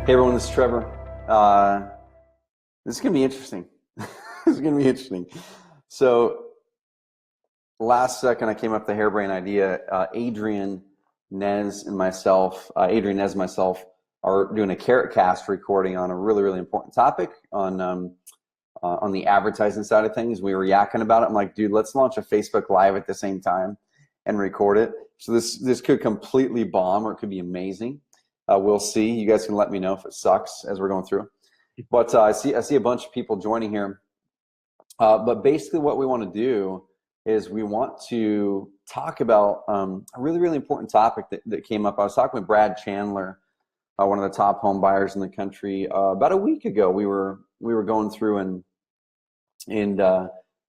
Hey everyone, this is Trevor. This is going to be interesting. This is going to be interesting. So last second I came up with the harebrained idea. Adrian Nez and myself are doing a Carrot Cast recording on a really, really important topic on the advertising side of things. We were yakking about it. I'm like, dude, let's launch a Facebook Live at the same time and record it. So this could completely bomb, or it could be amazing. We'll see. You guys can let me know if it sucks as we're going through. But I see a bunch of people joining here. But basically what we want to do is we want to talk about a really, really important topic that came up. I was talking with Brad Chandler, one of the top home buyers in the country, about a week ago. We were going through and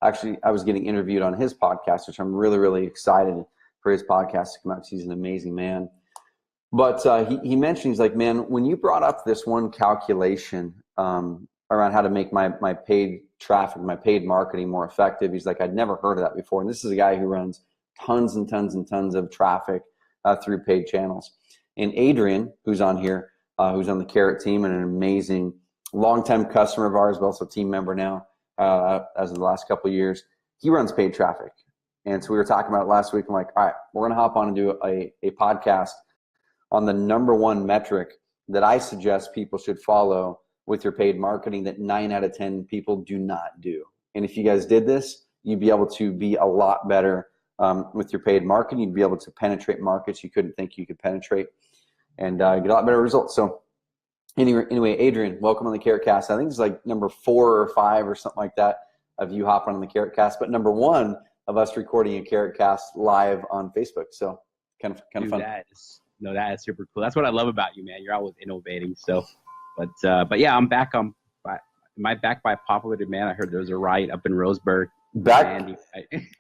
actually I was getting interviewed on his podcast, which I'm really, really excited for his podcast to come out because he's an amazing man. But he mentioned, he's like, man, when you brought up this one calculation around how to make my paid traffic, my paid marketing more effective, he's like, I'd never heard of that before. And this is a guy who runs tons and tons and tons of traffic through paid channels. And Adrian, who's on here, who's on the Carrot team and an amazing longtime customer of ours, but also team member now as of the last couple of years, he runs paid traffic. And so we were talking about it last week. I'm like, all right, we're going to hop on and do a podcast on the number one metric that I suggest people should follow with your paid marketing that 9 out of 10 people do not do. And if you guys did this, you'd be able to be a lot better with your paid marketing. You'd be able to penetrate markets you couldn't think you could penetrate and get a lot better results. So anyway, Adrian, welcome on the Carrot Cast. I think it's like number 4 or 5 or something like that of you hopping on the Carrot Cast, but number 1 of us recording a Carrot Cast live on Facebook. So kind of fun. That is super cool. That's what I love about you, man. You're always innovating. So, but yeah, I'm back. Am I back by popular demand? I heard there was a riot up in Roseburg.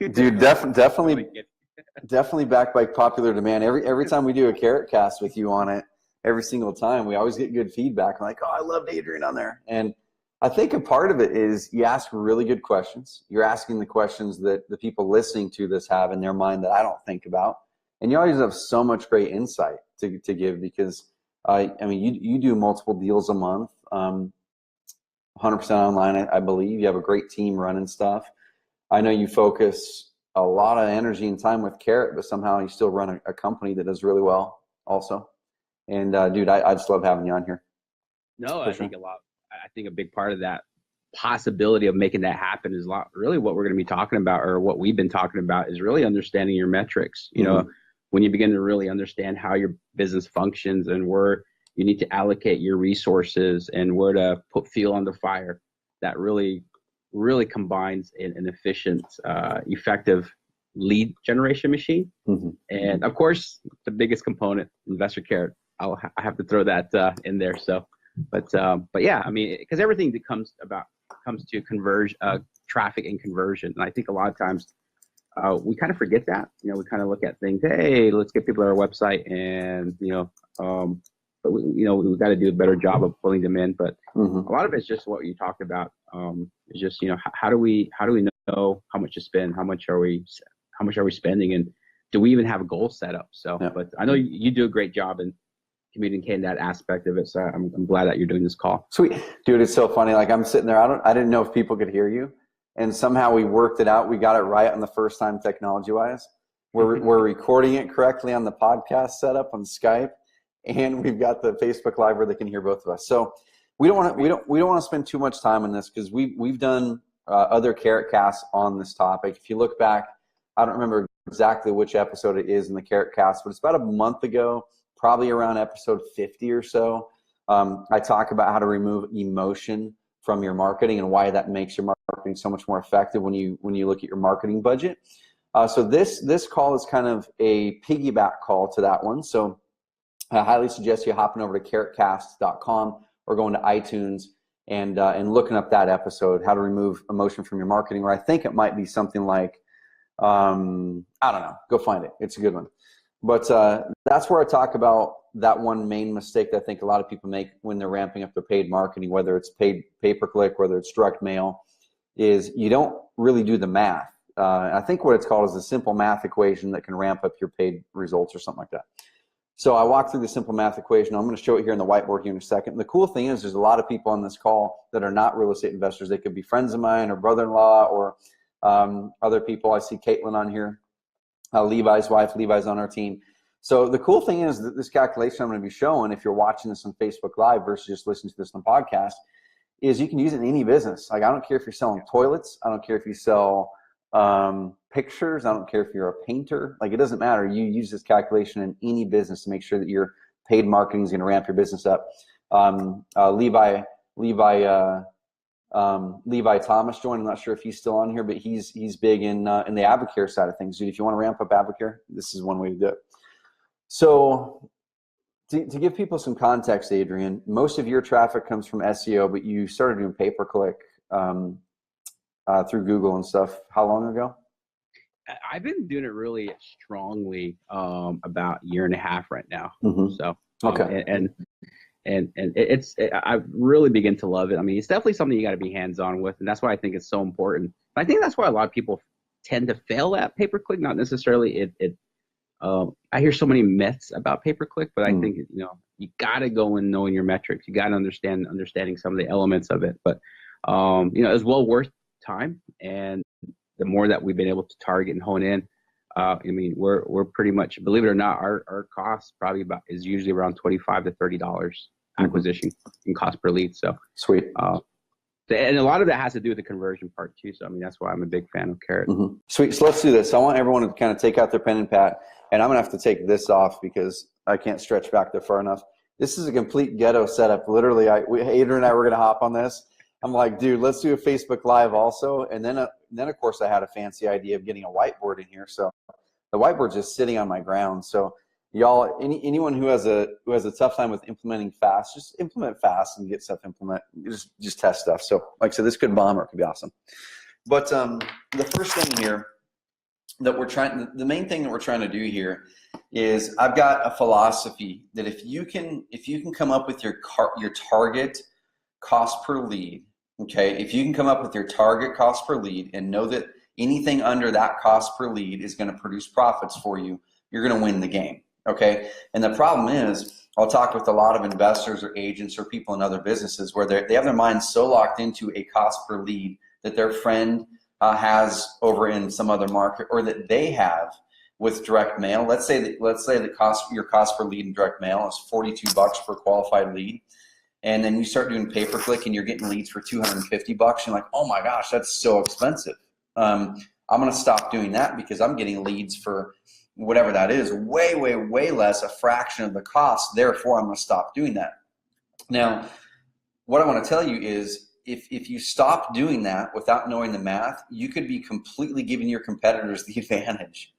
Dude, definitely back by popular demand. Every time we do a Carrot Cast with you on it, every single time, we always get good feedback. I'm like, oh, I loved Adrian on there. And I think a part of it is you ask really good questions. You're asking the questions that the people listening to this have in their mind that I don't think about. And you always have so much great insight to give because, I mean, you do multiple deals a month, 100% online, I believe. You have a great team running stuff. I know you focus a lot of energy and time with Carrot, but somehow you still run a company that does really well also. And, dude, I just love having you on here. No, I think a big part of that possibility of making that happen is really what we're going to be talking about, or what we've been talking about, is really understanding your metrics. You know, when you begin to really understand how your business functions and where you need to allocate your resources and where to put fuel on the fire, that really, really combines an efficient, effective lead generation machine. And of course, the biggest component, InvestorCarrot. I have to throw that in there. So, but yeah, I mean, because everything that comes to traffic and conversion, and I think a lot of times we kind of forget that. You know, we kind of look at things, hey, let's get people to our website, and but we've got to do a better job of pulling them in. But a lot of it's just what you talked about. It's just, how do we know how much to spend? How much are we spending? And do we even have a goal set up? So, yeah. But I know you do a great job in communicating that aspect of it. So I'm glad that you're doing this call. Sweet. Dude, it's so funny. Like, I'm sitting there, I didn't know if people could hear you. And somehow we worked it out. We got it right on the first time technology-wise. We're recording it correctly on the podcast setup on Skype, and we've got the Facebook Live where they can hear both of us. So we don't want to spend too much time on this because we've done other Carrot Casts on this topic. If you look back, I don't remember exactly which episode it is in the Carrot Cast, but it's about a month ago, probably around episode 50 or so. I talk about how to remove emotion from your marketing and why that makes your marketing so much more effective when you look at your marketing budget. So this call is kind of a piggyback call to that one. So I highly suggest you hopping over to carrotcast.com or going to iTunes and looking up that episode, how to remove emotion from your marketing, or I think it might be something like, I don't know, go find it. It's a good one. But that's where I talk about that one main mistake that I think a lot of people make when they're ramping up their paid marketing, whether it's paid pay-per-click, whether it's direct mail, is you don't really do the math. I think what it's called is a simple math equation that can ramp up your paid results or something like that. So I walked through the simple math equation. I'm going to show it here in the whiteboard here in a second. And the cool thing is there's a lot of people on this call that are not real estate investors. They could be friends of mine or brother-in-law or other people. I see Caitlin on here, Levi's wife. Levi's on our team. So the cool thing is that this calculation I'm going to be showing, if you're watching this on Facebook Live versus just listening to this on podcast, is you can use it in any business. Like, I don't care if you're selling toilets. I don't care if you sell pictures. I don't care if you're a painter. Like, it doesn't matter. You use this calculation in any business to make sure that your paid marketing is going to ramp your business up. Levi Thomas joined. I'm not sure if he's still on here, but he's big in the AdvoCare side of things. Dude, if you want to ramp up AdvoCare, this is one way to do it. So to give people some context, Adrian, most of your traffic comes from SEO, but you started doing pay-per-click through Google and stuff. How long ago? I've been doing it really strongly about a year and a half right now. So okay, and I really begin to love it. I mean, it's definitely something you got to be hands-on with, and that's why I think it's so important. I think that's why a lot of people tend to fail at pay-per-click. Not necessarily I hear so many myths about pay-per-click, but I think you got to go in knowing your metrics. You got to understanding some of the elements of it. But it's well worth time, and the more that we've been able to target and hone in, I mean, we're pretty much, believe it or not, our cost probably is usually around $25 to $30 acquisition and cost per lead. So sweet. And a lot of that has to do with the conversion part too. So I mean, that's why I'm a big fan of Carrot. Sweet. So let's do this. I want everyone to kind of take out their pen and pad, and I'm gonna have to take this off because I can't stretch back there far enough. This is a complete ghetto setup. Literally, Adrian and I were gonna hop on this. I'm like, dude, let's do a Facebook Live also. And then of course I had a fancy idea of getting a whiteboard in here. So the whiteboard's just sitting on my ground. So y'all, anyone who has a tough time with implementing fast, just implement fast and get stuff implement. Just test stuff. So like I said, this could bomb or it could be awesome. But the first thing here that the main thing that we're trying to do here is I've got a philosophy that if you can come up with your target cost per lead, okay, if you can come up with your target cost per lead and know that anything under that cost per lead is going to produce profits for you, you're going to win the game, okay? And the problem is, I'll talk with a lot of investors or agents or people in other businesses where they have their minds so locked into a cost per lead that their friend has over in some other market, or that they have with direct mail. Let's say your cost per lead in direct mail is $42 per qualified lead. And then you start doing pay-per-click and you're getting leads for $250. You're like, oh my gosh, that's so expensive. I'm going to stop doing that because I'm getting leads for whatever that is, way, way, way less, a fraction of the cost. Therefore, I'm going to stop doing that. Now, what I want to tell you is if you stop doing that without knowing the math, you could be completely giving your competitors the advantage.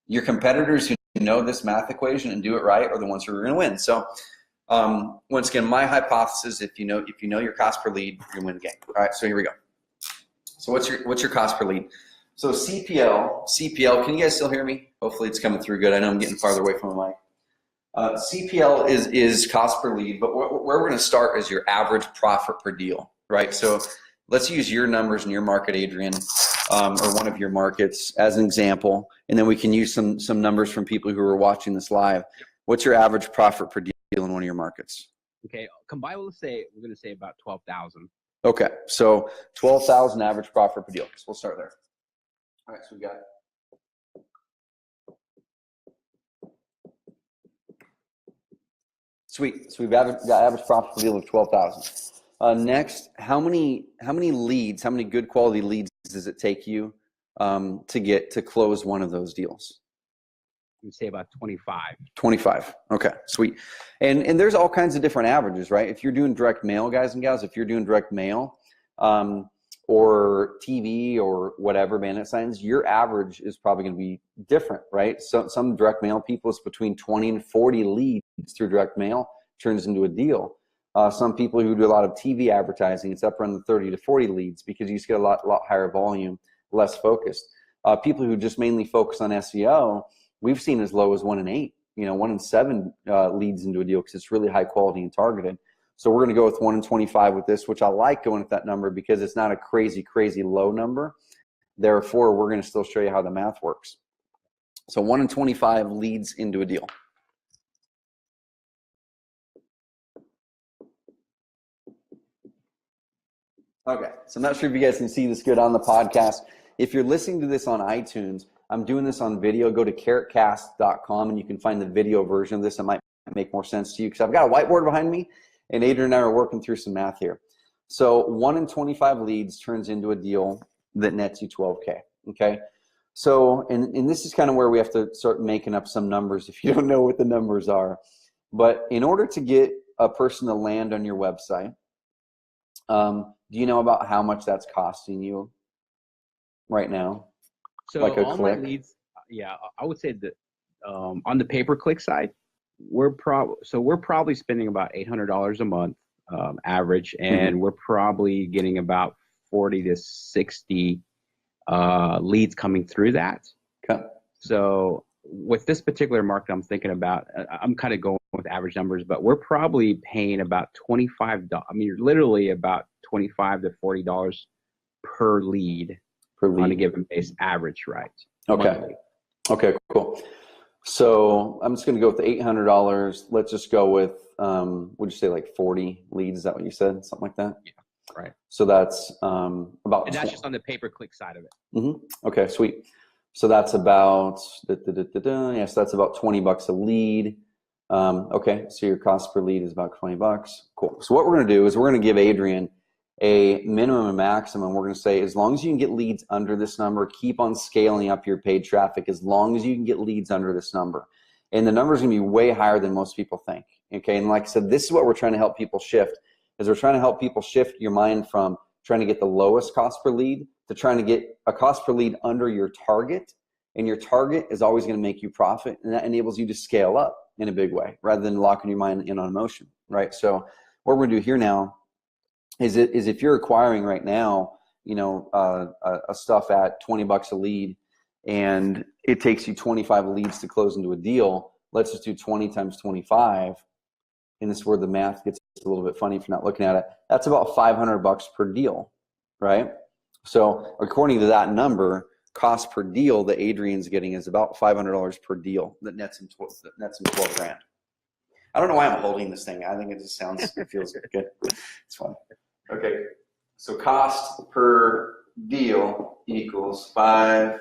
Your competitors who know this math equation and do it right are the ones who are going to win. So once again, my hypothesis, if you know your cost per lead, you're going to win the game. All right, so here we go. So what's your cost per lead? So CPL, can you guys still hear me? Hopefully it's coming through good. I know I'm getting farther away from the mic. CPL is cost per lead, but where we're going to start is your average profit per deal, right? So let's use your numbers in your market, Adrian, or one of your markets as an example, and then we can use some numbers from people who are watching this live. What's your average profit per deal in one of your markets? Okay, combined, we're going to say about 12,000. Okay, so 12,000 average profit per deal. So we'll start there. All right, so we got sweet. So we've got average profit per deal of 12,000. Next, how many leads, how many good quality leads does it take you to close one of those deals? We'd say about 25. 25. Okay, sweet. And there's all kinds of different averages, right? If you're doing direct mail, guys and gals, if you're doing direct mail or TV or whatever, bandit signs, your average is probably going to be different, right? So some direct mail people, it's between 20 and 40 leads through direct mail turns into a deal. Some people who do a lot of TV advertising, it's up around the 30 to 40 leads because you just get a lot higher volume, less focused. People who just mainly focus on SEO, we've seen as low as 1 in 8, 1 in 7 leads into a deal because it's really high quality and targeted. So we're going to go with 1 in 25 with this, which I like going with that number because it's not a crazy, crazy low number. Therefore, we're going to still show you how the math works. So 1 in 25 leads into a deal. Okay, so I'm not sure if you guys can see this good on the podcast. If you're listening to this on iTunes, I'm doing this on video. Go to carrotcast.com and you can find the video version of this. It might make more sense to you because I've got a whiteboard behind me and Adrian and I are working through some math here. So 1 in 25 leads turns into a deal that nets you 12K, okay? So, and this is kind of where we have to start making up some numbers if you don't know what the numbers are. But in order to get a person to land on your website, do you know about how much that's costing you right now? So like a all click? my leads, yeah, I would say that on the pay-per-click side, we're probably spending about $800 a month average, and we're probably getting about 40 to 60 leads coming through that. Okay. So with this particular market I'm thinking about, I'm kind of going with average numbers, but we're probably paying about $25. I mean, literally about $25 to $40 per lead on a given base average, right? Okay. Monthly. Okay, cool. So I'm just going to go with the $800. Let's just go with, would you say like 40 leads? Is that what you said? Something like that? Yeah, right. So that's about. And that's just on the pay-per-click side of it. Okay, sweet. So that's about, yes, that's about $20 a lead. Okay, so your cost per lead is about $20. Cool. So what we're going to do is we're going to give Adrian a minimum and maximum. We're going to say as long as you can get leads under this number, keep on scaling up your paid traffic as long as you can get leads under this number. And the number is going to be way higher than most people think. Okay, and like I said, this is what we're trying to help people shift, is we're trying to help people shift your mind from trying to get the lowest cost per lead to trying to get a cost per lead under your target. And your target is always going to make you profit, and that enables you to scale up in a big way rather than locking your mind in on emotion, right? So what we're going to do here now is if you're acquiring right now, you know, a stuff at $20 a lead, and it takes you 25 leads to close into a deal. Let's just do 20 times 25, and this is where the math gets a little bit funny if you're not looking at it. That's about $500 per deal, right? So according to that number, cost per deal that Adrian's getting is about $500 per deal that nets him 12 grand. I don't know why I'm holding this thing. I think it just sounds, it feels good. It's fun. Okay, so cost per deal equals $500.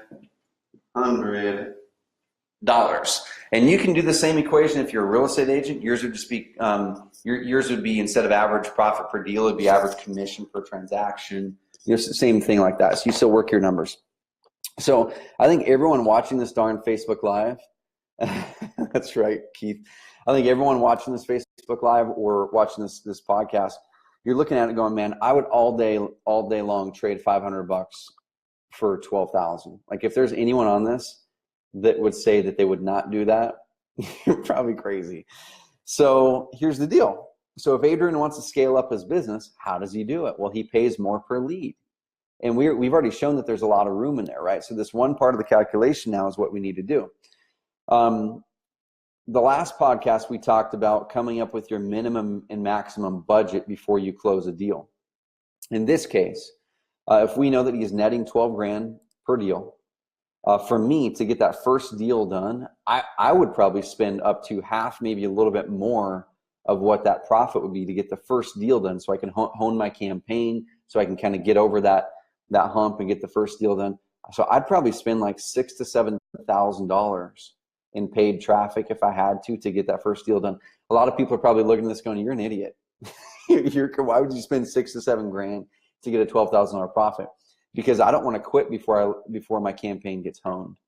And you can do the same equation if you're a real estate agent. Yours would just be, yours would be, instead of average profit per deal, it'd be average commission per transaction. You know, same thing like that. So you still work your numbers. So I think everyone watching this darn Facebook Live, that's right, Keith. I think everyone watching this Facebook Live or watching this podcast, you're looking at it going, man, I would all day long trade $500 for 12,000. Like if there's anyone on this that would say that they would not do that, you're probably crazy. So here's the deal. So if Adrian wants to scale up his business, how does he do it? Well, he pays more per lead. And we've already shown that there's a lot of room in there, right? So this one part of the calculation now is what we need to do. The last podcast, we talked about coming up with your minimum and maximum budget before you close a deal. In this case, if we know that he's netting 12 grand per deal, for me to get that first deal done, I would probably spend up to half, maybe a little bit more of what that profit would be to get the first deal done, so I can hone my campaign, so I can kind of get over that hump and get the first deal done. So I'd probably spend like $6,000 to $7,000 in paid traffic if I had to get that first deal done. A lot of people are probably looking at this going, you're an idiot. Why would you spend $6,000 to $7,000 to get a $12,000 profit? Because I don't want to quit before my campaign gets honed.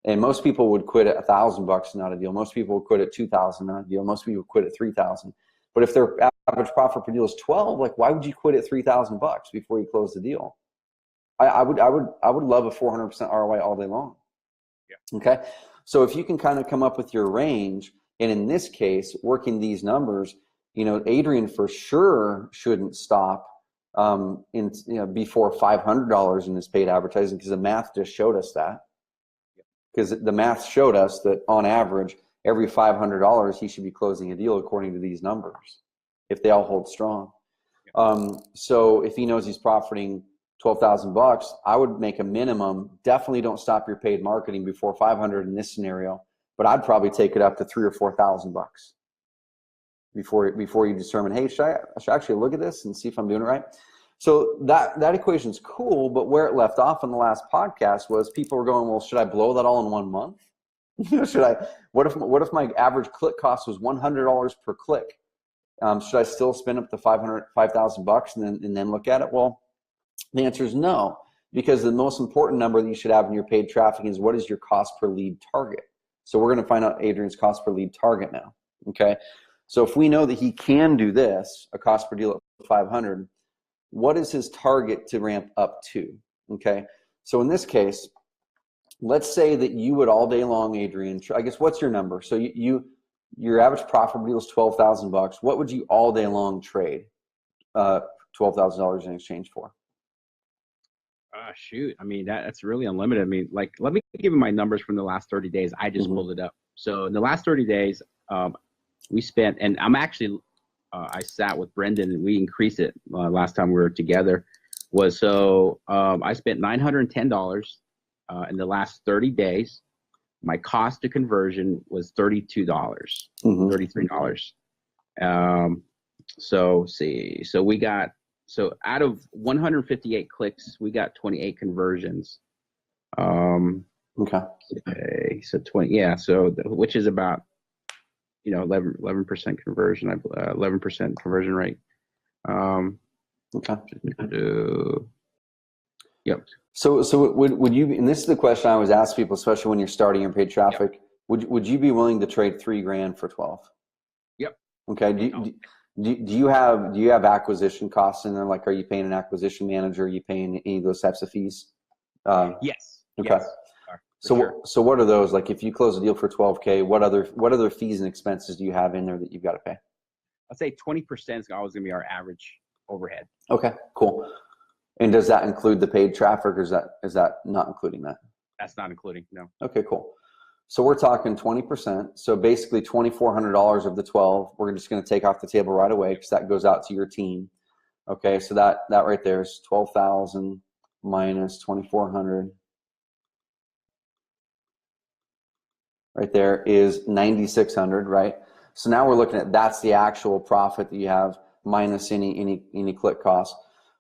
And most people would quit at $1,000 not a deal. Most people would quit at $2,000 not a deal. Most people would quit at $3,000. But if their average profit per deal is 12, like why would you quit at $3,000 before you close the deal? I would love a 400% ROI all day long. Yeah. Okay. So if you can kind of come up with your range, and in this case, working these numbers, you know, Adrian for sure shouldn't stop before $500 in his paid advertising, because the math just showed us that. Because the math showed us that on average, every $500 he should be closing a deal according to these numbers, if they all hold strong. So if he knows he's profiting $12,000, I would make a minimum. Definitely don't stop your paid marketing before 500 in this scenario, but I'd probably take it up to $3,000 or $4,000 before you determine, hey, should I actually look at this and see if I'm doing it right? So that equation's cool, but where it left off in the last podcast was people were going, well, should I blow that all in 1 month? What if my average click cost was $100 per click? Should I still spend up to $5,000 and then look at it? Well, the answer is no, because the most important number that you should have in your paid traffic is what is your cost per lead target. So we're going to find out Adrian's cost per lead target now. Okay. So if we know that he can do this, a cost per deal of 500, what is his target to ramp up to? Okay. So in this case, let's say that you would all day long, Adrian, I guess, what's your number? So your average profit deal is $12,000. What would you all day long trade $12,000 in exchange for? Shoot. I mean, that's really unlimited. I mean, like, let me give you my numbers from the last 30 days. I just pulled it up. So in the last 30 days, we spent, and I'm actually, I sat with Brendan and we increased it last time we were together. I spent $910 in the last 30 days. My cost to conversion was $32, $33. So out of 158 clicks, we got 28 conversions. Okay. So 20, yeah. So which is about, 11% conversion, 11% conversion rate. Yep. So would you, and this is the question I always ask people, especially when you're starting your paid traffic, yep. Would you be willing to trade $3,000 for 12? Yep. Okay. Do you have acquisition costs in there? Like, are you paying an acquisition manager? Are you paying any of those types of fees? Yes. Okay. Yes. So what are those? Like, if you close a deal for $12,000, what other fees and expenses do you have in there that you've got to pay? I'd say 20% is always going to be our average overhead. Okay, cool. And does that include the paid traffic, or is that not including that? That's not including, no. Okay, cool. So we're talking 20%. So basically $2,400 of the 12, we're just going to take off the table right away because that goes out to your team. Okay, so that right there is 12,000 minus 2,400. Right there is 9,600, right? So now we're looking at, that's the actual profit that you have minus any click costs.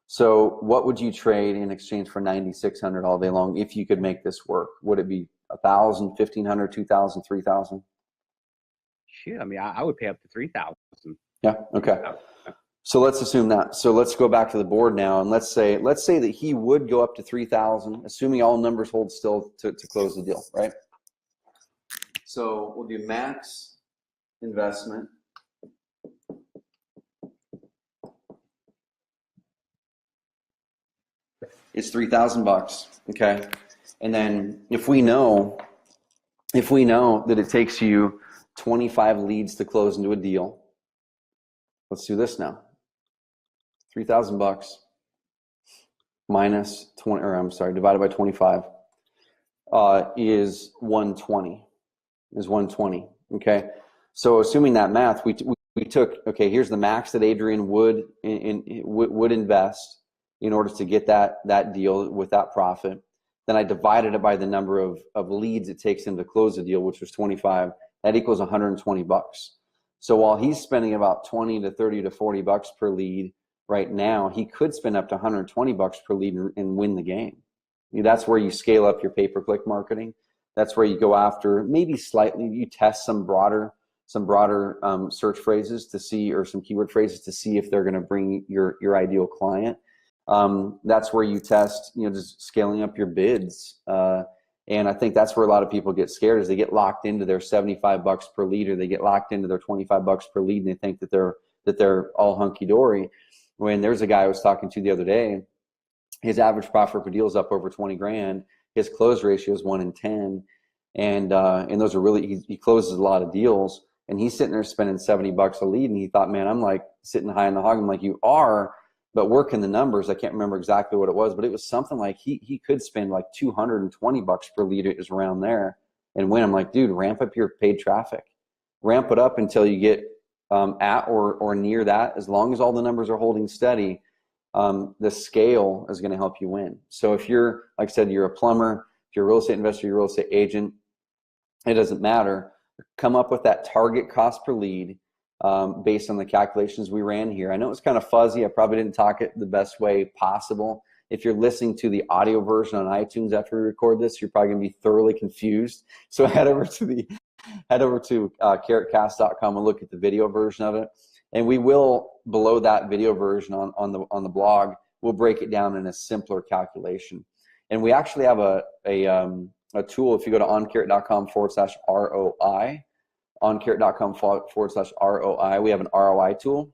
So what would you trade in exchange for 9,600 all day long if you could make this work? Would it be 1,000, 1,500, 2,000, 3,000? Shoot, I mean, I would pay up to 3,000. Yeah. Okay. So let's assume that. So let's go back to the board now, and let's say that he would go up to 3,000, assuming all numbers hold still to close the deal, right? So we'll do max investment. It's $3,000, okay? And then if we know that it takes you 25 leads to close into a deal, let's do this now. $3,000 minus 20, or I'm sorry, divided by 25 is 120. Is 120. Okay. So assuming that math, we took, okay, here's the max that Adrian would invest in order to get that deal with that profit. Then I divided it by the number of leads it takes him to close the deal, which was 25. That equals $120. So while he's spending about 20 to 30 to 40 bucks per lead right now, he could spend up to 120 bucks per lead and win the game. That's where you scale up your pay-per-click marketing. That's where you go after, maybe slightly, you test some broader search phrases to see, or some keyword phrases to see if they're going to bring your ideal client. That's where you test, just scaling up your bids. And I think that's where a lot of people get scared, is they get locked into their 75 bucks per lead, or they get locked into their 25 bucks per lead, and they think that they're all hunky dory. When there's a guy I was talking to the other day, his average profit per deal is up over 20 grand. His close ratio is 1 in 10. And those are really, he closes a lot of deals, and he's sitting there spending 70 bucks a lead. And he thought, man, I'm like sitting high in the hog. I'm like, you are, but working the numbers, I can't remember exactly what it was, but it was something like he could spend like 220 bucks per lead, is around there, and win. I'm like, dude, ramp up your paid traffic, ramp it up until you get at or near that. As long as all the numbers are holding steady, the scale is going to help you win. So if you're, like I said, you're a plumber, if you're a real estate investor, you're a real estate agent, it doesn't matter. Come up with that target cost per lead based on the calculations we ran here. I know it's kind of fuzzy. I probably didn't talk it the best way possible. If you're listening to the audio version on iTunes after we record this, you're probably going to be thoroughly confused. So head over to carrotcast.com and look at the video version of it. And we will, below that video version on the blog, we'll break it down in a simpler calculation. And we actually have a tool. If you go to oncarrot.com/ROI, oncarrot.com/ROI, we have an ROI tool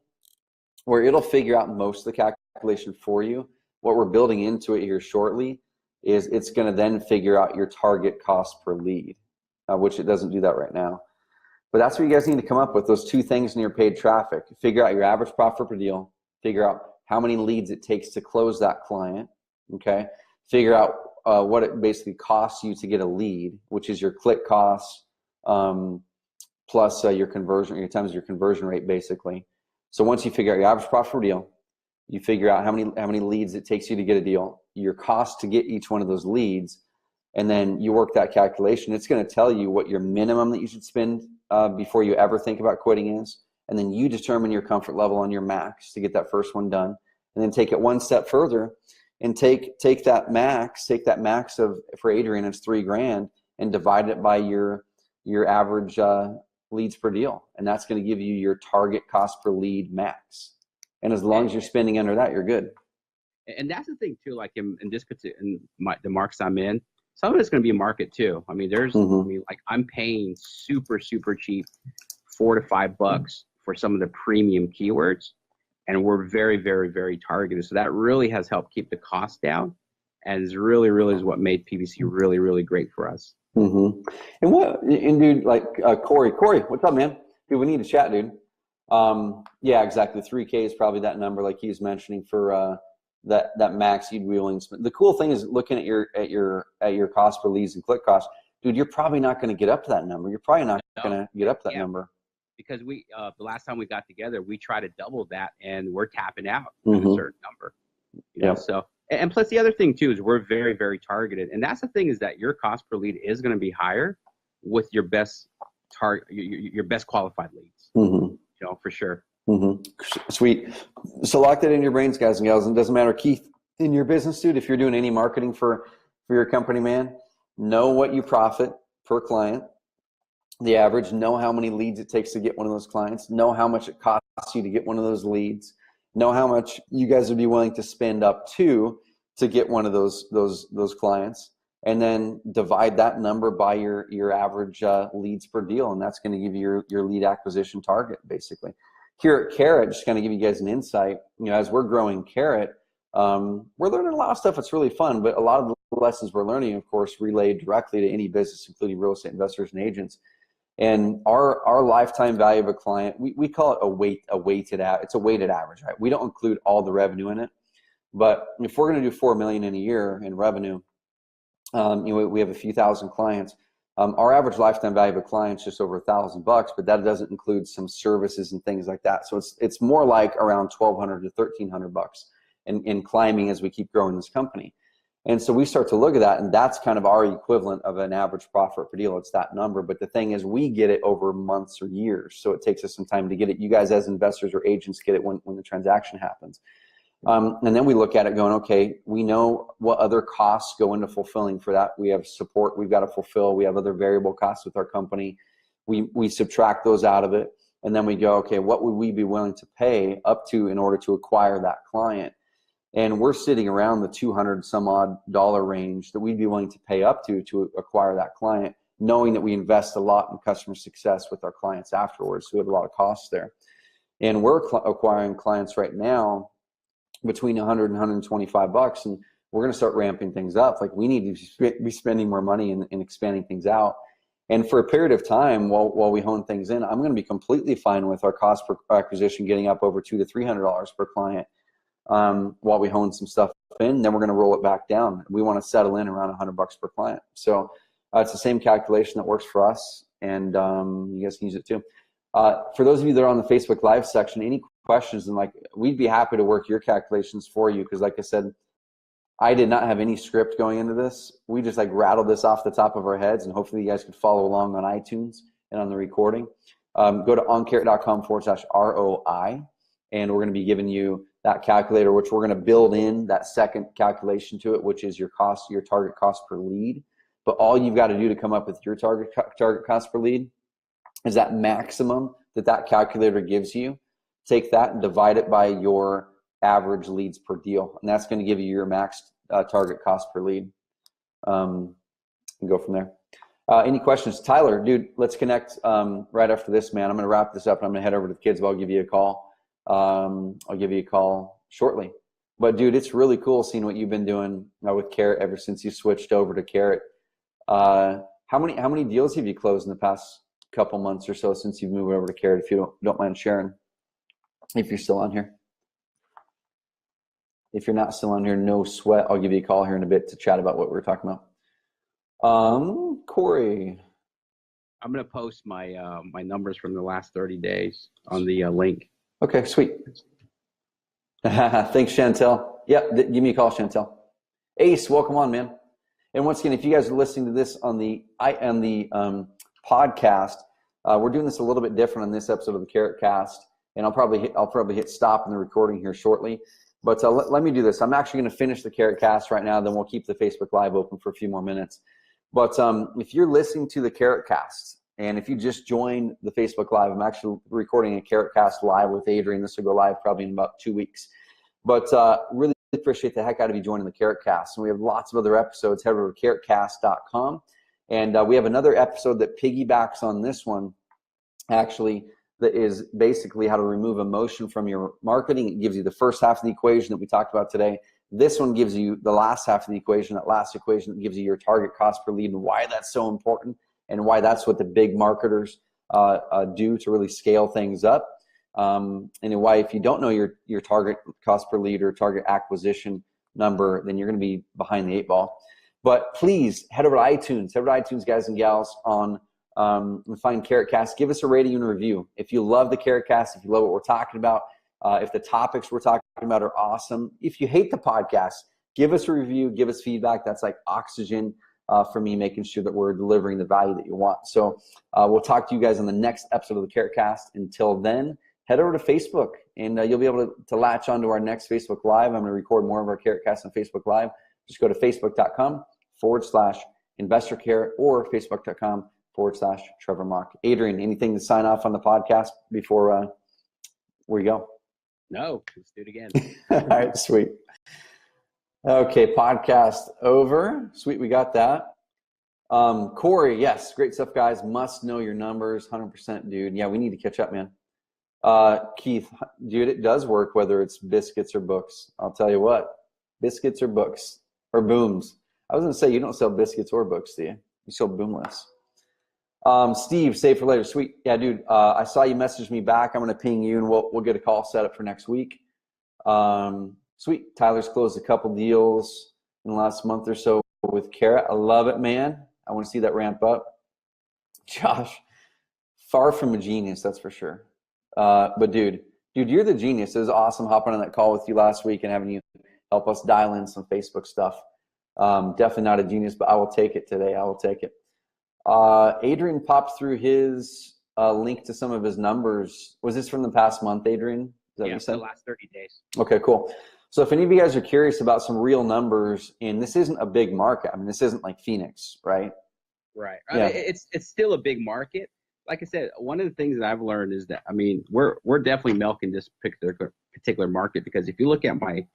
where it'll figure out most of the calculation for you. What we're building into it here shortly is it's going to then figure out your target cost per lead, which it doesn't do that right now. But that's what you guys need to come up with, those two things in your paid traffic. Figure out your average profit per deal, figure out how many leads it takes to close that client, okay? Figure out what it basically costs you to get a lead, which is your click costs, plus your conversion, your times your conversion rate, basically. So once you figure out your average profit per deal, you figure out how many leads it takes you to get a deal, your cost to get each one of those leads, and then you work that calculation. It's going to tell you what your minimum that you should spend before you ever think about quitting is, and then you determine your comfort level on your max to get that first one done, and then take it one step further and take that max of, for Adrian, it's $3,000, and divide it by your average leads per deal, and that's going to give you your target cost per lead max. And as long as you're spending under that, you're good. And that's the thing too. Like in the markets I'm in, some of it's going to be market too. I mean, like I'm paying super cheap, $4 to $5 for some of the premium keywords, and we're very targeted. So that really has helped keep the cost down, and is really is what made PPC really great for us. And dude, like Corey, what's up, man? Dude, we need to chat, dude. Yeah, exactly. 3K is probably that number, like he was mentioning, for that max you'd be willing to spend. The cool thing is looking at your cost per leads and click cost, dude. You're probably not going to get up to that number. You're probably not going to get up to that number. Because we the last time we got together, we tried to double that, and we're tapping out at a certain number. You know, so. And plus the other thing too is we're very targeted, and that's the thing, is that your cost per lead is going to be higher with your best your best qualified leads. You know, for sure. Sweet. So lock that in your brains, guys and gals. And it doesn't matter, Keith, in your business, dude, if you're doing any marketing for your company, man, know what you profit per client, the average, know how many leads it takes to get one of those clients, know how much it costs you to get one of those leads, know how much you guys would be willing to spend up to get one of those clients, and then divide that number by your average leads per deal, and that's going to give you your lead acquisition target, basically. Here at Carrot, just kind of give you guys an insight. You know, as we're growing Carrot, we're learning a lot of stuff. It's really fun, but a lot of the lessons we're learning, of course, relay directly to any business, including real estate investors and agents. And our lifetime value of a client, we call it it's a weighted average, right? We don't include all the revenue in it, but if we're going to do $4 million in a year in revenue, we have a few thousand clients. Our average lifetime value of a client is just over $1,000, but that doesn't include some services and things like that. So it's more like around $1,200 to $1,300 in climbing as we keep growing this company. And so we start to look at that, and that's kind of our equivalent of an average profit per deal. It's that number. But the thing is, we get it over months or years. So it takes us some time to get it. You guys as investors or agents get it when the transaction happens. And then we look at it going, okay, we know what other costs go into fulfilling for that. We have support we've got to fulfill. We have other variable costs with our company. We subtract those out of it. And then we go, okay, what would we be willing to pay up to in order to acquire that client? And we're sitting around the $200 some odd range that we'd be willing to pay up to acquire that client, knowing that we invest a lot in customer success with our clients afterwards. So we have a lot of costs there. And we're acquiring clients right now between $100 and $125, and we're going to start ramping things up. Like, we need to be spending more money in expanding things out. And for a period of time, while we hone things in, I'm going to be completely fine with our cost per acquisition getting up over $200 to $300 per client. While we hone some stuff in, then we're going to roll it back down. We want to settle in around $100 per client. So it's the same calculation that works for us, and you guys can use it too. For those of you that are on the Facebook Live section, any questions, and we'd be happy to work your calculations for you, because like I said, I did not have any script going into this. We just rattled this off the top of our heads, and hopefully you guys could follow along on iTunes and on the recording. go to oncarrot.com/ROI, and we're going to be giving you that calculator, which we're going to build in that second calculation to it, which is your target cost per lead. But all you've got to do to come up with your target cost per lead is that maximum that calculator gives you. Take that and divide it by your average leads per deal, and that's going to give you your max target cost per lead. And go from there. Any questions? Tyler, dude, let's connect right after this, man. I'm going to wrap this up, and I'm going to head over to the kids, but I'll give you a call. I'll give you a call shortly. But, dude, it's really cool seeing what you've been doing with Carrot ever since you switched over to Carrot. How many deals have you closed in the past couple months or so since you've moved over to Carrot, if you don't mind sharing, if you're still on here? If you're not still on here, no sweat. I'll give you a call here in a bit to chat about what we're talking about. Corey. I'm going to post my my numbers from the last 30 days on the link. Okay, sweet. Thanks, Chantel. Yeah, give me a call, Chantel. Ace, welcome on, man. And once again, if you guys are listening to this on the podcast, we're doing this a little bit different on this episode of the Carrot Cast, and I'll probably hit stop in the recording here shortly. But let me do this. I'm actually going to finish the Carrot Cast right now, then we'll keep the Facebook Live open for a few more minutes. But if you're listening to the Carrot Cast, and if you just joined the Facebook Live, I'm actually recording a Carrot Cast live with Adrian. This will go live probably in about 2 weeks. But really appreciate the heck out of you joining the Carrot Cast. And we have lots of other episodes. Head over to carrotcast.com. And we have another episode that piggybacks on this one, actually, that is basically how to remove emotion from your marketing. It gives you the first half of the equation that we talked about today. This one gives you the last half of the equation. That last equation that gives you your target cost per lead and why that's so important and why that's what the big marketers do to really scale things up. And why if you don't know your target cost per lead or target acquisition number, then you're going to be behind the 8 ball. But please head over to iTunes. Head over to iTunes, guys and gals, and find Carrot Cast. Give us a rating and a review. If you love the Carrot Cast, if you love what we're talking about, if the topics we're talking about are awesome, if you hate the podcast, give us a review, give us feedback. That's like oxygen for me, making sure that we're delivering the value that you want. So we'll talk to you guys on the next episode of the Carrot Cast. Until then, head over to Facebook, and you'll be able to latch onto our next Facebook Live. I'm going to record more of our Carrot Cast on Facebook Live. Just go to facebook.com/InvestorCarrot or facebook.com/Trevor Mock. Adrian, anything to sign off on the podcast before we go? No, let's do it again. All right, sweet. Okay, podcast over. Sweet, we got that. Corey, yes, great stuff, guys. Must know your numbers, 100%, dude. Yeah, we need to catch up, man. Keith, dude, it does work whether it's biscuits or books. I'll tell you what, biscuits or books or booms. I was going to say, you don't sell biscuits or books, do you? You sell boomless. Steve, save for later. Sweet. Yeah, dude, I saw you message me back. I'm going to ping you, and we'll get a call set up for next week. Sweet. Tyler's closed a couple deals in the last month or so with Carrot. I love it, man. I want to see that ramp up. Josh, far from a genius, that's for sure. But dude, you're the genius. It was awesome hopping on that call with you last week and having you help us dial in some Facebook stuff. Definitely not a genius, but I will take it today. I will take it. Adrian popped through his link to some of his numbers. Was this from the past month, Adrian? Is that what you said? The last 30 days. Okay, cool. So if any of you guys are curious about some real numbers, and this isn't a big market. I mean, this isn't like Phoenix, right? Right. Yeah. It's still a big market. Like I said, one of the things that I've learned is that, I mean, we're definitely milking this particular market, because if you look at my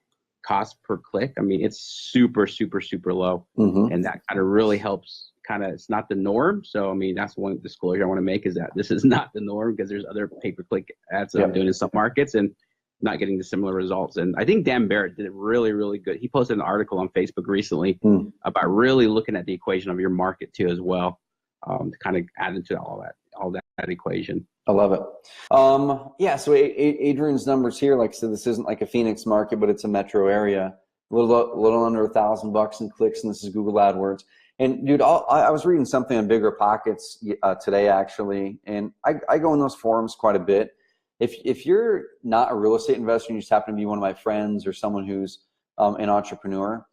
cost per click, I mean, it's super, super, super low. Mm-hmm. And that kind of really helps. It's not the norm. So, I mean, that's one disclosure I want to make, is that this is not the norm, because there's other pay-per-click ads that I'm doing in some markets and not getting the similar results. And I think Dan Barrett did it really, really good. He posted an article on Facebook recently about really looking at the equation of your market too as well, to kind of add into all that equation. I love it. Yeah, so Adrian's numbers here, like I said, this isn't like a Phoenix market, but it's a metro area. A little under $1,000 in clicks, and this is Google AdWords. And dude, I was reading something on Bigger Pockets today, actually, and I go in those forums quite a bit. If you're not a real estate investor and you just happen to be one of my friends or someone who's an entrepreneur,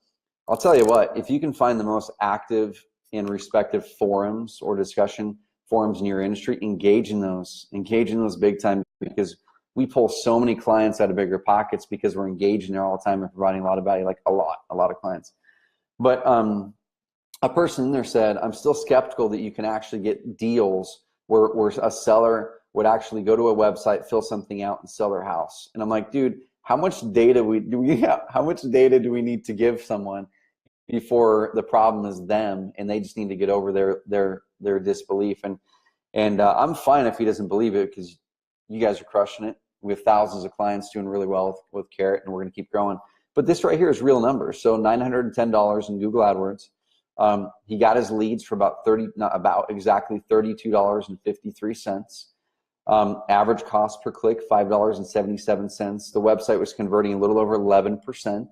I'll tell you what, if you can find the most active and respective forums or discussion forums in your industry, engage in those big time, because we pull so many clients out of bigger pockets because we're engaged in there all the time and providing a lot of value, like a lot of clients. But a person in there said, I'm still skeptical that you can actually get deals where a seller would actually go to a website, fill something out, and sell their house. And I'm like, dude, how much data do we need to give someone before the problem is them and they just need to get over their disbelief? And I'm fine if he doesn't believe it, because you guys are crushing it. We have thousands of clients doing really well with Carrot, and we're going to keep growing. But this right here is real numbers. So $910 in Google AdWords. He got his leads for about exactly $32.53. Average cost per click, $5.77. The website was converting a little over 11%.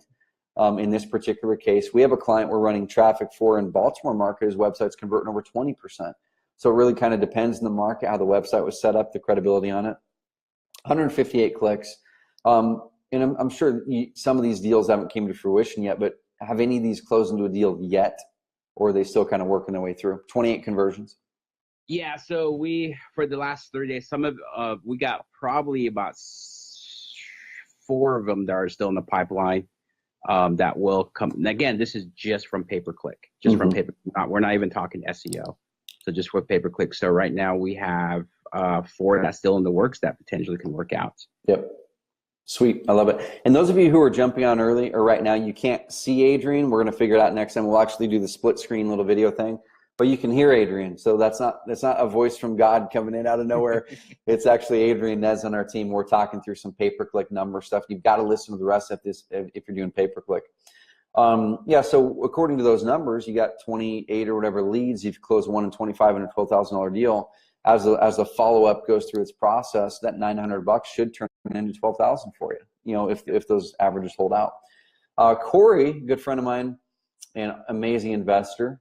In this particular case, we have a client we're running traffic for in Baltimore market. His website's converting over 20%. So it really kind of depends on the market, how the website was set up, the credibility on it. 158 clicks. And I'm sure some of these deals haven't came to fruition yet, but have any of these closed into a deal yet? Or are they still kind of working their way through? 28 conversions. Yeah, so for the last 30 days, we got probably about 4 of them that are still in the pipeline that will come. And again, this is just from pay-per-click, from pay-per. We're not even talking SEO. So just for pay-per-click. So right now we have 4 that's still in the works that potentially can work out. Yep. Sweet. I love it. And those of you who are jumping on early or right now, you can't see Adrian. We're going to figure it out next time. We'll actually do the split screen little video thing, but you can hear Adrian. So that's not a voice from God coming in out of nowhere. It's actually Adrian Nez on our team. We're talking through some pay-per-click number stuff. You've got to listen to the rest of this if you're doing pay-per-click. Yeah. So according to those numbers, you got 28 or whatever leads. You've closed one in 25 and a $12,000 deal. As the follow-up goes through its process, that $900 should turn into $12,000 for you, if those averages hold out. Corey, good friend of mine, an amazing investor,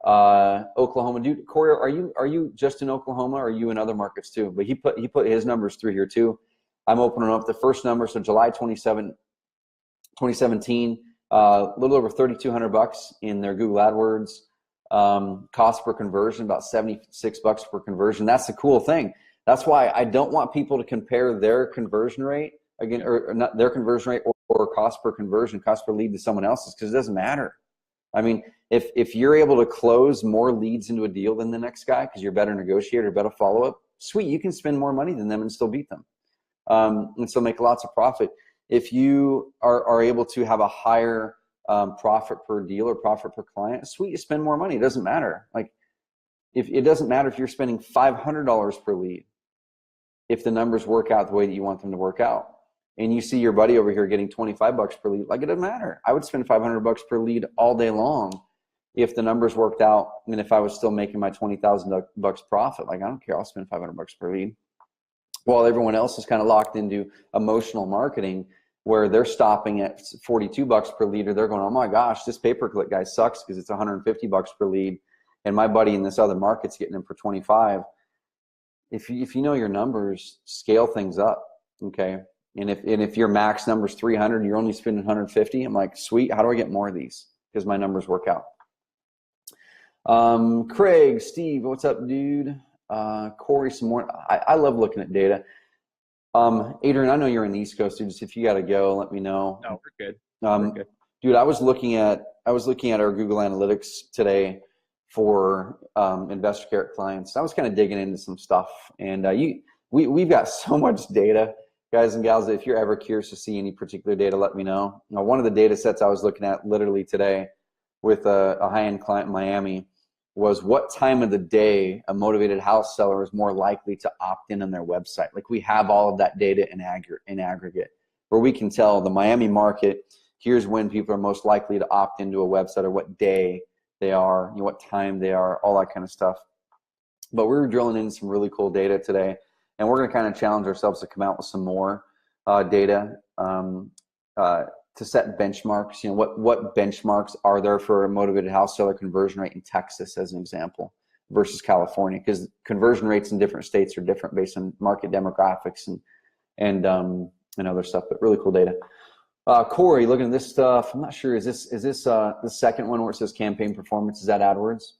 Oklahoma dude. Corey, are you just in Oklahoma, or are you in other markets too? But he put his numbers through here too. I'm opening up the first number. So July 2017, a little over $3,200 in their Google AdWords. Cost per conversion, about $76 per conversion. That's the cool thing. That's why I don't want people to compare their conversion rate again, or not their conversion rate or cost per conversion, cost per lead to someone else's, because it doesn't matter. I mean, if you're able to close more leads into a deal than the next guy because you're a better negotiator, better follow-up, sweet, you can spend more money than them and still beat them, and still make lots of profit. If you are able to have a higher profit per deal or profit per client, sweet, you spend more money. It doesn't matter. Like, if it doesn't matter if you're spending $500 per lead, if the numbers work out the way that you want them to work out, and you see your buddy over here getting $25 per lead, like, it doesn't matter. I would spend $500 per lead all day long if the numbers worked out, and if I was still making my $20,000 profit. Like, I don't care. I'll spend $500 per lead. While everyone else is kind of locked into emotional marketing, where they're stopping at $42 per lead, or they're going, oh my gosh, this pay-per-click guy sucks because it's $150 per lead, and my buddy in this other market's getting him for 25. If you know your numbers, scale things up, okay? And if your max number is 300, you're only spending 150. I'm like, sweet. How do I get more of these? Because my numbers work out. Craig, Steve, what's up, dude? Corey, some more. I love looking at data. Adrian, I know you're in the East Coast, dude. Just if you got to go, let me know. No, we're good. We're good. Dude, I was looking at our Google Analytics today for InvestorCarrot clients. I was kind of digging into some stuff, and we've got so much data, guys and gals. If you're ever curious to see any particular data, let me know. One of the data sets I was looking at literally today with a high-end client in Miami was what time of the day a motivated house seller is more likely to opt in on their website. Like, we have all of that data in aggregate, where we can tell the Miami market, here's when people are most likely to opt into a website, or what day they are, what time they are, all that kind of stuff. But we were drilling into some really cool data today, and we're going to kind of challenge ourselves to come out with some more data to set benchmarks. What benchmarks are there for a motivated house seller conversion rate in Texas, as an example, versus California? Because conversion rates in different states are different based on market demographics and other stuff. But really cool data. Corey, looking at this stuff, I'm not sure. Is this the second one where it says campaign performance? Is that AdWords?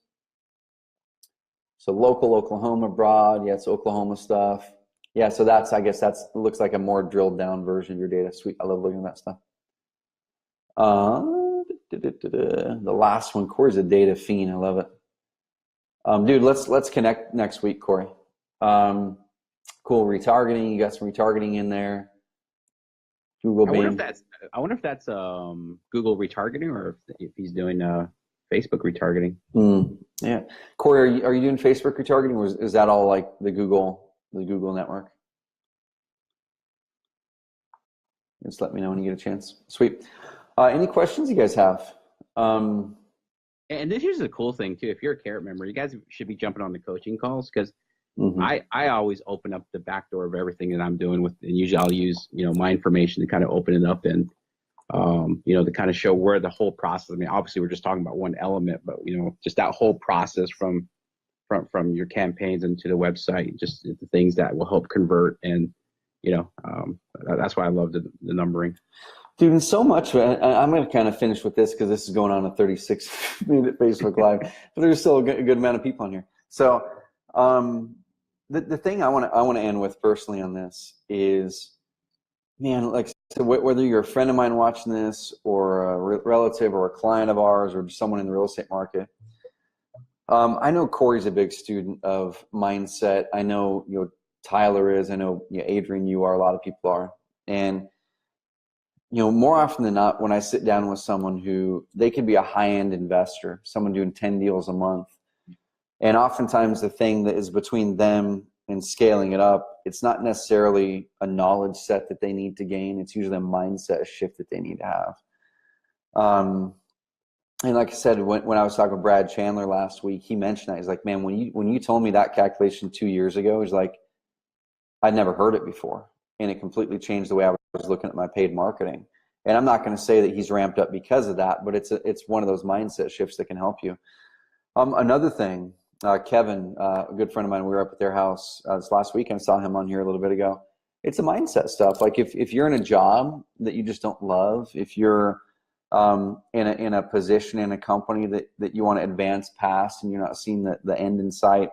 So local Oklahoma, broad. Yeah, it's Oklahoma stuff. Yeah, so I guess looks like a more drilled down version of your data. Sweet. I love looking at that stuff. The last one, Corey's a data fiend. I love it. Dude, let's connect next week, Corey. Cool retargeting. You got some retargeting in there. Google. I wonder if that's Google retargeting, or if he's doing Facebook retargeting. Yeah, Corey, are you doing Facebook retargeting, or is that all like the Google network? Just let me know when you get a chance. Sweet. Any questions you guys have? And this is a cool thing too. If you're a Carrot member, you guys should be jumping on the coaching calls, because I always open up the back door of everything that I'm doing and usually I'll use, my information to kind of open it up and, to kind of show where the whole process. I mean, obviously we're just talking about one element, but just that whole process from your campaigns into the website, just the things that will help convert. And, that's why I love the numbering. Dude, and so much, I'm going to kind of finish with this because this is going on a 36-minute Facebook Live, but there's still a good amount of people on here. So the thing I want to end with personally on this is, man, like, so whether you're a friend of mine watching this or a relative or a client of ours or someone in the real estate market, I know Corey's a big student of mindset. I know, Tyler is. I know, Adrian, you are. A lot of people are. And more often than not, when I sit down with someone who they could be a high-end investor, someone doing 10 deals a month, and oftentimes the thing that is between them and scaling it up, it's not necessarily a knowledge set that they need to gain. It's usually a mindset shift that they need to have. And like I said, when I was talking with Brad Chandler last week, he mentioned that. He's like, man, when you told me that calculation 2 years ago, he's like, I'd never heard it before. And it completely changed the way I was looking at my paid marketing. And I'm not going to say that he's ramped up because of that, but it's one of those mindset shifts that can help you. Another thing, Kevin, a good friend of mine, we were up at their house this last weekend. I saw him on here a little bit ago. It's a mindset stuff. Like if you're in a job that you just don't love, if you're in a position in a company that you want to advance past and you're not seeing the end in sight,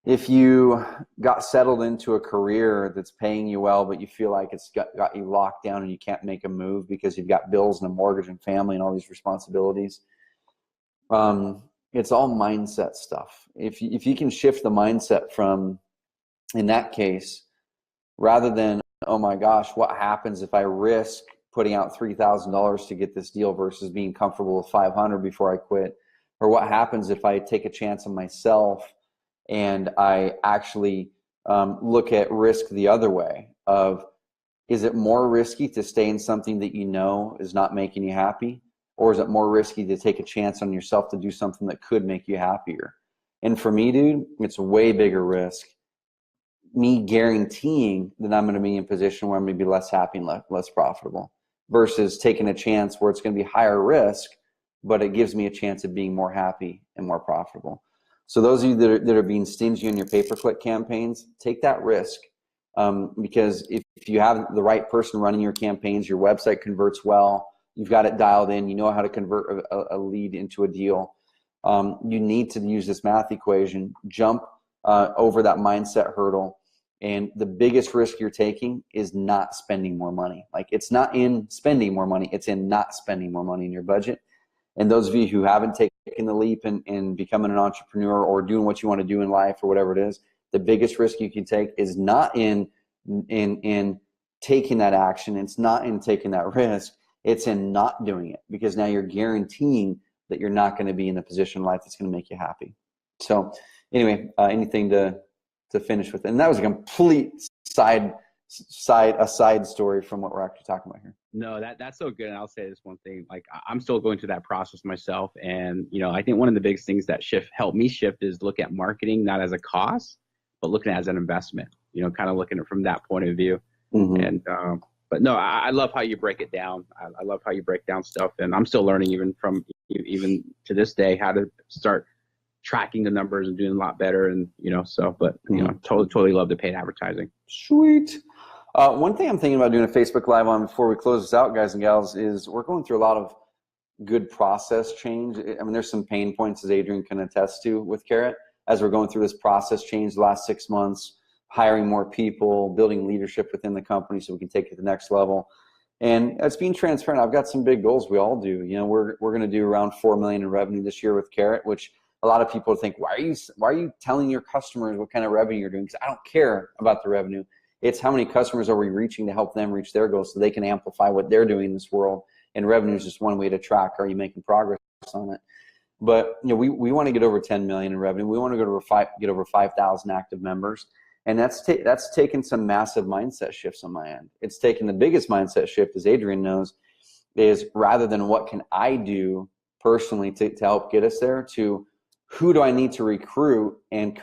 if you got settled into a career that's paying you well, but you feel like it's got you locked down and you can't make a move because you've got bills and a mortgage and family and all these responsibilities, it's all mindset stuff. If you can shift the mindset from, in that case, rather than, oh my gosh, what happens if I risk putting out $3,000 to get this deal versus being comfortable with $500 before I quit, or what happens if I take a chance on myself and I actually look at risk the other way of, is it more risky to stay in something that is not making you happy? Or is it more risky to take a chance on yourself to do something that could make you happier? And for me, dude, it's a way bigger risk. Me guaranteeing that I'm going to be in a position where I'm going to be less happy and less profitable versus taking a chance where it's going to be higher risk, but it gives me a chance of being more happy and more profitable. So those of you that are being stingy on your pay-per-click campaigns, take that risk. Because if you have the right person running your campaigns, your website converts well, you've got it dialed in, you know how to convert a lead into a deal, you need to use this math equation, jump over that mindset hurdle. And the biggest risk you're taking is not spending more money. Like, it's not in spending more money, it's in not spending more money in your budget. And those of you who haven't taken the leap in becoming an entrepreneur or doing what you want to do in life or whatever it is, the biggest risk you can take is not in taking that action. It's not in taking that risk. It's in not doing it, because now you're guaranteeing that you're not going to be in a position in life that's going to make you happy. So anyway, anything to finish with? And that was a complete side story from what we're actually talking about here. No, that's so good. And I'll say this one thing, like, I'm still going through that process myself. And, I think one of the biggest things that helped me shift is look at marketing, not as a cost, but looking at it as an investment, kind of looking at it from that point of view. Mm-hmm. And, but no, I love how you break it down. I love how you break down stuff. And I'm still learning even to this day, how to start tracking the numbers and doing a lot better. And, totally love the paid advertising. Sweet. One thing I'm thinking about doing a Facebook Live on before we close this out, guys and gals, is we're going through a lot of good process change. I mean, there's some pain points, as Adrian can attest to, with Carrot. as we're going through this process change the last 6 months, hiring more people, building leadership within the company so we can take it to the next level. And it's being transparent. I've got some big goals. We all do. We're going to do around 4 million in revenue this year with Carrot, which a lot of people think, why are you telling your customers what kind of revenue you're doing? Because I don't care about the revenue. It's how many customers are we reaching to help them reach their goals so they can amplify what they're doing in this world. And revenue is just one way to track, are you making progress on it? But we want to get over 10 million in revenue. We want to get over 5,000 active members. And that's taken some massive mindset shifts on my end. It's taken the biggest mindset shift, as Adrian knows, is rather than what can I do personally to help get us there, to who do I need to recruit and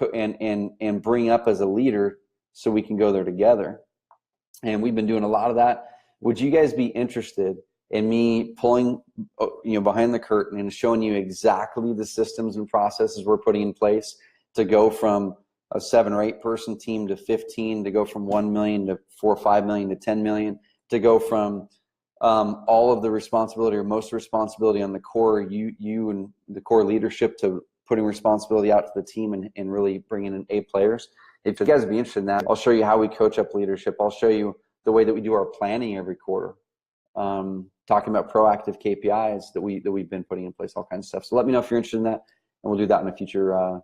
bring up as a leader so we can go there together. And we've been doing a lot of that. Would you guys be interested in me pulling behind the curtain and showing you exactly the systems and processes we're putting in place to go from a 7 or 8 person team to 15, to go from 1 million to 4 or 5 million to 10 million, to go from all of the responsibility or most responsibility on the core, you and the core leadership, to putting responsibility out to the team and really bringing in A players. If you guys would be interested in that, I'll show you how we coach up leadership. I'll show you the way that we do our planning every quarter. Talking about proactive KPIs that we've been putting in place, all kinds of stuff. So let me know if you're interested in that, and we'll do that in a future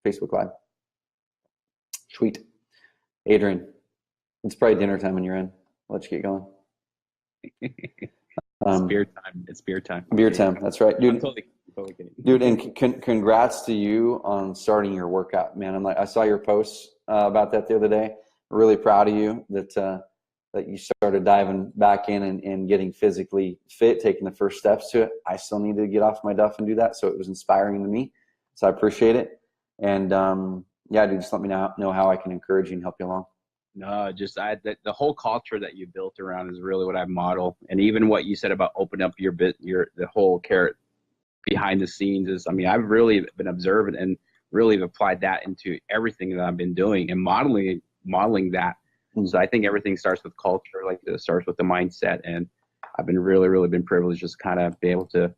Facebook Live. Sweet. Adrian, it's probably dinner time when you're in. I'll let you get going. It's beer time. It's beer time. Beer time. That's right, dude. I'm totally kidding. Dude, and congrats to you on starting your workout, man. I saw your posts about that the other day. Really proud of you that you started diving back in and getting physically fit, taking the first steps to it. I still need to get off my duff and do that, so it was inspiring to me. So I appreciate it. And yeah, dude, just let me know how I can encourage you and help you along. No, just the whole culture that you built around is really what I model. And even what you said about opening up the whole Carrot behind the scenes is, I've really been observant and really applied that into everything that I've been doing and modeling that. Mm-hmm. So I think everything starts with culture, like it starts with the mindset. And I've been really been privileged just kind of be able to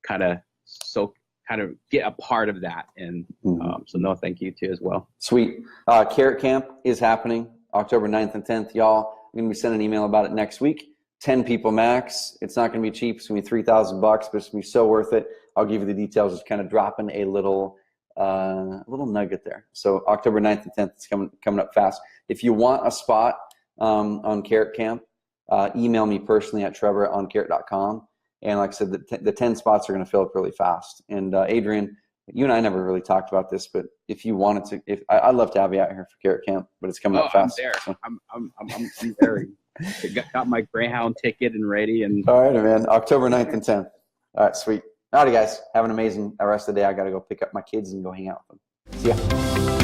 kind of get a part of that. And so no, thank you too as well. Sweet. Carrot Camp is happening October 9th and 10th, y'all. I'm going to be sending an email about it next week. 10 people max. It's not going to be cheap. It's going to be $3,000, but it's going to be so worth it. I'll give you the details. Just kind of dropping a little nugget there. So October 9th and 10th, it's coming up fast. If you want a spot on Carrot Camp, email me personally at trevor@oncarrot.com. And like I said, the 10 spots are going to fill up really fast. And Adrian, you and I never really talked about this, but if you wanted to, I'd love to have you out here for Carrot Camp, but it's coming up fast. I'm there. So. I'm there. Got my Greyhound ticket and ready. And all right, man. October 9th and 10th. All right, sweet. All right, guys. Have an amazing rest of the day. I got to go pick up my kids and go hang out with them. See ya.